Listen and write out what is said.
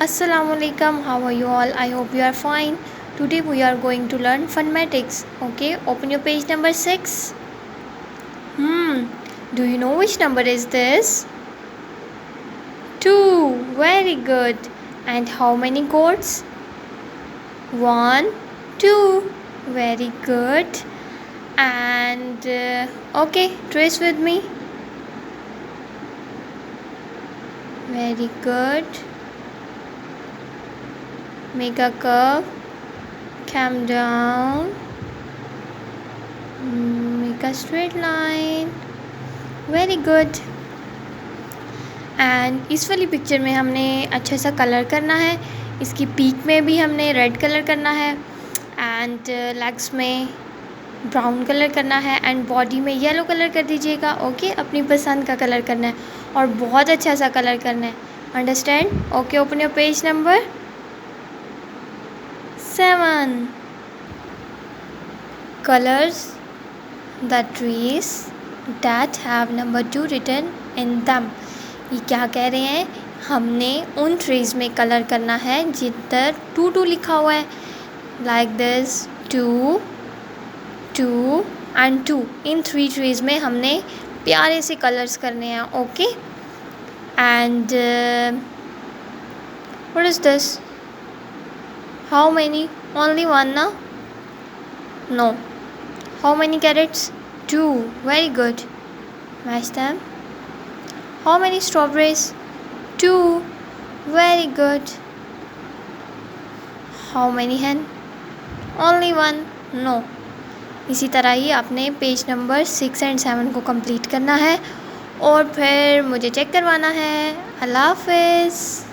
Assalamualaikum, how are you all? I hope you are fine. Today we are going to learn phonetics. Okay, open your page number 6. Do you know which number is this? 2. Very good. And how many chords? 1, 2. Very good. And okay, trace with me. Very good. Make a curve, come down, make a straight line. Very good. And इस वाली picture में हमने अच्छा सा colour करना है. इसकी peak में भी हमने रेड कलर करना है एंड लेग्स में ब्राउन कलर करना है एंड बॉडी में येलो कलर कर दीजिएगा. ओके, अपनी पसंद का कलर करना है और बहुत अच्छा सा कलर करना है. Understand? Okay, open your page number 7. Colors the trees that have number 2 written in them. ये क्या कह रहे हैं? हमने उन ट्रीज़ में कलर करना है जिधर 2 लिखा हुआ है. Like this 2, 2 and 2. In 3 trees में हमने प्यारे से कलर्स करने हैं. Okay, and what is this? How many? Only one now? No. How many carrots? 2. Very good. Match them. How many strawberries? 2. Very good. How many hen? Only one. No. इसी तरह ही आपने page number 6 and 7 को complete करना है और फिर मुझे check करवाना है. अल्लाह हाफ़िज़.